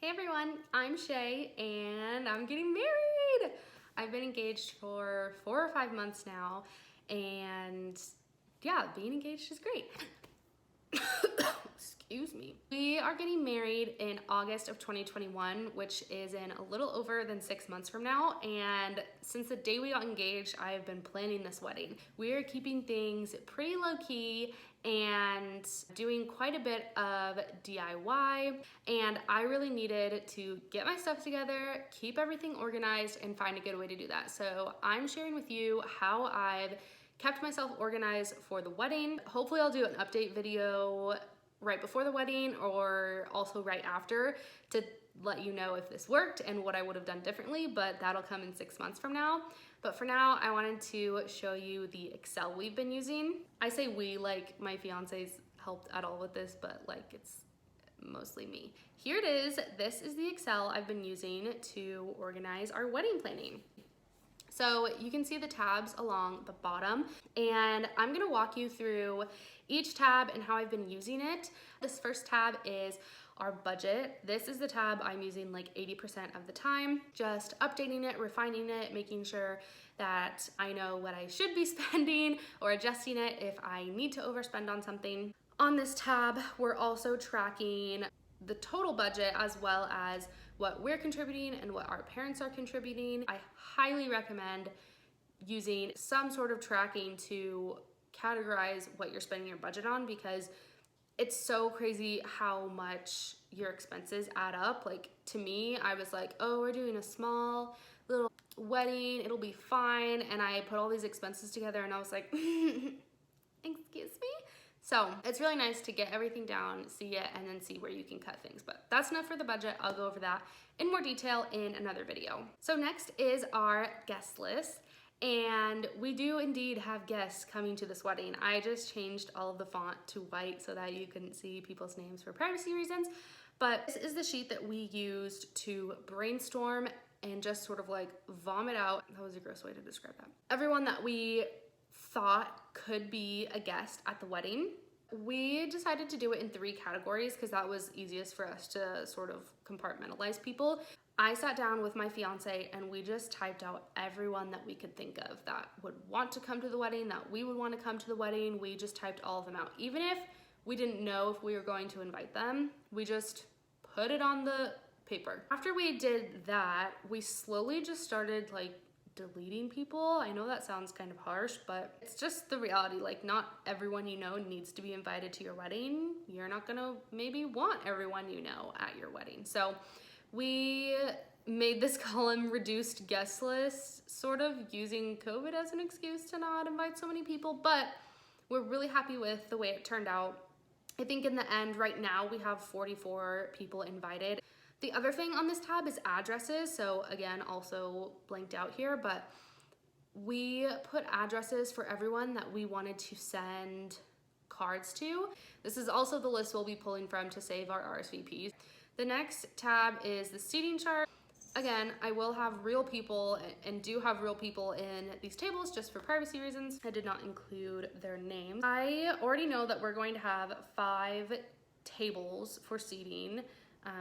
Hey everyone, I'm Shay and I'm getting married. I've been engaged for 4 or 5 months now, and yeah, being engaged is great. Excuse me. We are getting married in August of 2021, which is in a little over than 6 months from now. And since the day we got engaged, I have been planning this wedding. We are keeping things pretty low key and doing quite a bit of DIY. And I really needed to get my stuff together, keep everything organized, and find a good way to do that. So I'm sharing with you how I've kept myself organized for the wedding. Hopefully I'll do an update video right before the wedding or also right after to let you know if this worked and what I would have done differently, but that'll come in 6 months from now. But for now, I wanted to show you the Excel we've been using. I say we, like my fiance's helped at all with this, but like it's mostly me. Here it is. This is the Excel I've been using to organize our wedding planning. So you can see the tabs along the bottom, and I'm gonna walk you through each tab and how I've been using it. This first tab is our budget. This is the tab I'm using like 80% of the time, just updating it, refining it, making sure that I know what I should be spending or adjusting it if I need to overspend on something. On this tab, we're also tracking the total budget as well as what we're contributing and what our parents are contributing. I highly recommend using some sort of tracking to categorize what you're spending your budget on, because it's so crazy how much your expenses add up. Like to me, I was like, oh, we're doing a small little wedding, it'll be fine. And I put all these expenses together and I was like, excuse me? So it's really nice to get everything down, see it, and then see where you can cut things. But that's enough for the budget. I'll go over that in more detail in another video. So next is our guest list. And we do indeed have guests coming to this wedding. I just changed all of the font to white so that you couldn't see people's names for privacy reasons. But this is the sheet that we used to brainstorm and just sort of like vomit out. That was a gross way to describe that. Everyone that we thought could be a guest at the wedding. We decided to do it in 3 categories because that was easiest for us to sort of compartmentalize people. I sat down with my fiance and we just typed out everyone that we could think of that would want to come to the wedding, that we would want to come to the wedding. We just typed all of them out. Even if we didn't know if we were going to invite them, we just put it on the paper. After we did that, we slowly just started like deleting people. I know that sounds kind of harsh, but it's just the reality. Like not everyone you know needs to be invited to your wedding. You're not gonna maybe want everyone you know at your wedding. So we made this column reduced guest list, sort of using COVID as an excuse to not invite so many people, but we're really happy with the way it turned out. I think in the end right now we have 44 people invited. The other thing on this tab is addresses. So again, also blanked out here, but we put addresses for everyone that we wanted to send cards to. This is also the list we'll be pulling from to save our RSVPs. The next tab is the seating chart. Again, I will have real people and do have real people in these tables just for privacy reasons. I did not include their names. I already know that we're going to have 5 tables for seating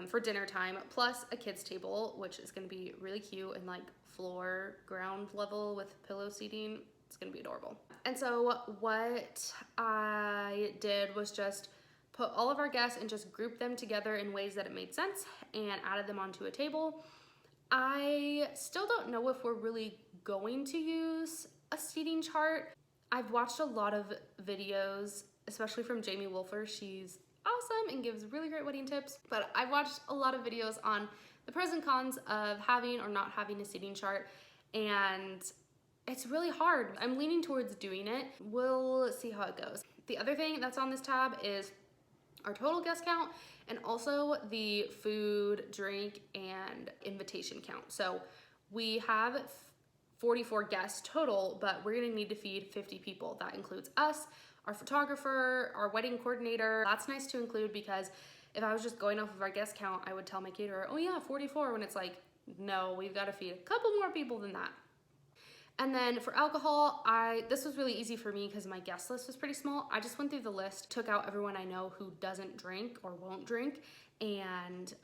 for dinner time, plus a kids table, which is gonna be really cute and like floor ground level with pillow seating. It's gonna be adorable. And so what I did was just put all of our guests and just group them together in ways that it made sense and added them onto a table. I still don't know if we're really going to use a seating chart. I've watched a lot of videos, especially from Jamie Wolfer. She's awesome and gives really great wedding tips, but I've watched a lot of videos on the pros and cons of having or not having a seating chart, and it's really hard. I'm leaning towards doing it. We'll see how it goes. The other thing that's on this tab is our total guest count and also the food, drink, and invitation count. So we have 44 guests total, but we're gonna need to feed 50 people. That includes us, our photographer, our wedding coordinator. That's nice to include because if I was just going off of our guest count, I would tell my caterer, oh yeah, 44, when it's like, no, we've got to feed a couple more people than that. And then for alcohol, this was really easy for me because my guest list was pretty small. I just went through the list, took out everyone I know who doesn't drink or won't drink, and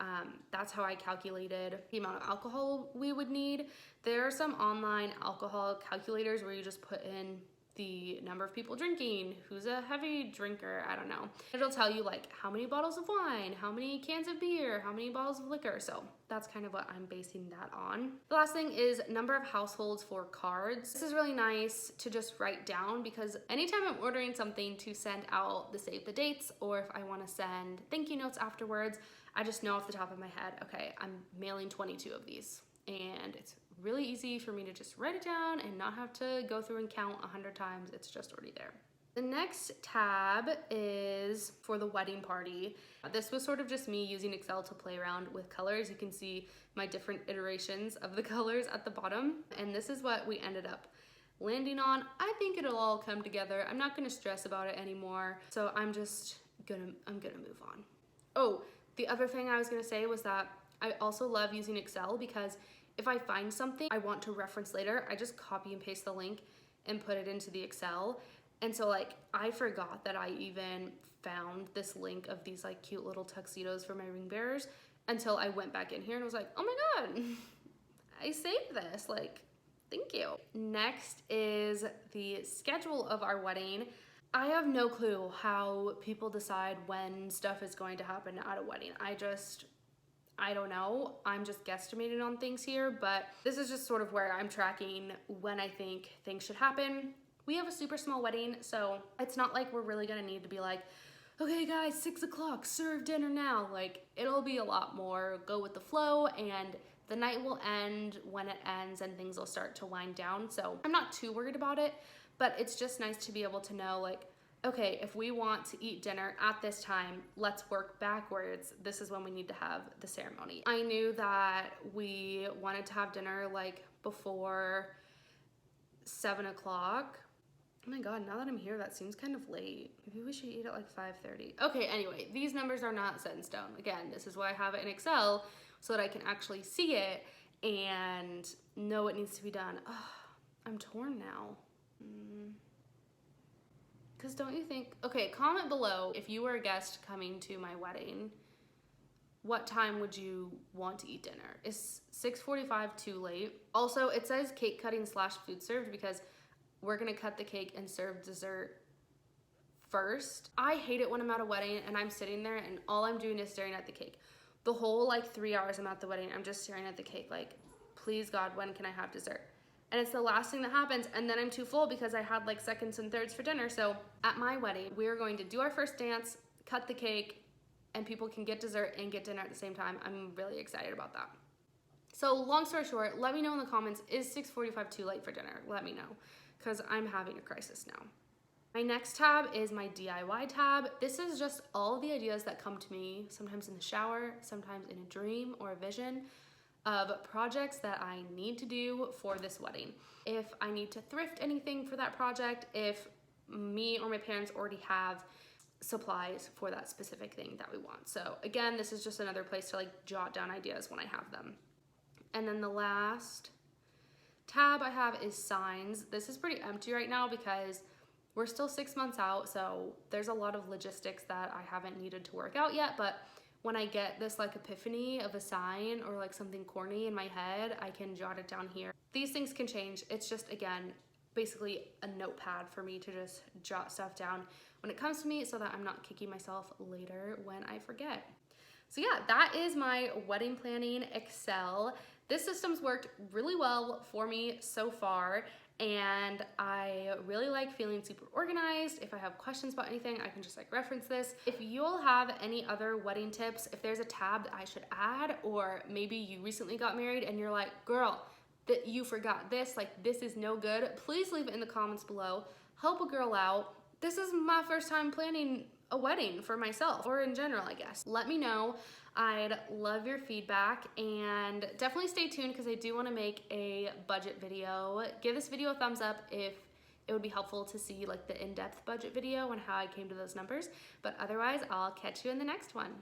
that's how I calculated the amount of alcohol we would need. There are some online alcohol calculators where you just put in the number of people drinking, who's a heavy drinker, I don't know. It'll tell you like how many bottles of wine, how many cans of beer, how many bottles of liquor. So that's kind of what I'm basing that on. The last thing is number of households for cards. This is really nice to just write down because anytime I'm ordering something to send out the save the dates, or if I want to send thank you notes afterwards, I just know off the top of my head, okay, I'm mailing 22 of these. And it's really easy for me to just write it down and not have to go through and count 100 times. It's just already there. The next tab is for the wedding party. This was sort of just me using Excel to play around with colors. You can see my different iterations of the colors at the bottom. And this is what we ended up landing on. I think it'll all come together. I'm not gonna stress about it anymore. So I'm gonna move on. Oh, the other thing I was gonna say was that I also love using Excel because if I find something I want to reference later, I just copy and paste the link and put it into the Excel. And so like, I forgot that I even found this link of these like cute little tuxedos for my ring bearers until I went back in here and was like, oh my God, I saved this, like, thank you. Next is the schedule of our wedding. I have no clue how people decide when stuff is going to happen at a wedding. I don't know. I'm just guesstimating on things here, but this is just sort of where I'm tracking when I think things should happen. We have a super small wedding, so it's not like we're really gonna need to be like, okay guys, 6 o'clock, serve dinner now. Like, it'll be a lot more go with the flow, and the night will end when it ends and things will start to wind down. So I'm not too worried about it, but it's just nice to be able to know like, okay, if we want to eat dinner at this time, let's work backwards. This is when we need to have the ceremony. I knew that we wanted to have dinner like before 7 o'clock. Oh my God, now that I'm here, that seems kind of late. Maybe we should eat at like 5:30. Okay, anyway, these numbers are not set in stone. Again, this is why I have it in Excel so that I can actually see it and know what needs to be done. Oh, I'm torn now. Because don't you think, okay, comment below if you were a guest coming to my wedding, what time would you want to eat dinner? Is 6:45 too late? Also, it says cake cutting / food served because we're gonna cut the cake and serve dessert first. I hate it when I'm at a wedding and I'm sitting there and all I'm doing is staring at the cake. The whole like 3 hours I'm at the wedding, I'm just staring at the cake like, please God, when can I have dessert? And it's the last thing that happens, and then I'm too full because I had like seconds and thirds for dinner. So at my wedding, we are going to do our first dance, cut the cake, and people can get dessert and get dinner at the same time. I'm really excited about that. So long story short, let me know in the comments, is 6:45 too late for dinner? Let me know, because I'm having a crisis now. My next tab is my DIY tab. This is just all of the ideas that come to me, sometimes in the shower, sometimes in a dream or a vision, of projects that I need to do for this wedding. If I need to thrift anything for that project, if me or my parents already have supplies for that specific thing that we want. So again, this is just another place to like jot down ideas when I have them. And then the last tab I have is signs. This is pretty empty right now because we're still 6 months out, so there's a lot of logistics that I haven't needed to work out yet, but when I get this like epiphany of a sign or like something corny in my head, I can jot it down here. These things can change. It's just, again, basically a notepad for me to just jot stuff down when it comes to me so that I'm not kicking myself later when I forget. So yeah, that is my wedding planning Excel. This system's worked really well for me so far, and I really like feeling super organized. If I have questions about anything, I can just like reference this. If you'll have any other wedding tips, if there's a tab that I should add, or maybe you recently got married and you're like, girl, that you forgot this, like this is no good, please leave it in the comments below. Help a girl out. This is my first time planning a wedding for myself, or in general, I guess. Let me know. I'd love your feedback, and definitely stay tuned because I do want to make a budget video. Give this video a thumbs up if it would be helpful to see like the in-depth budget video and how I came to those numbers. But otherwise, I'll catch you in the next one.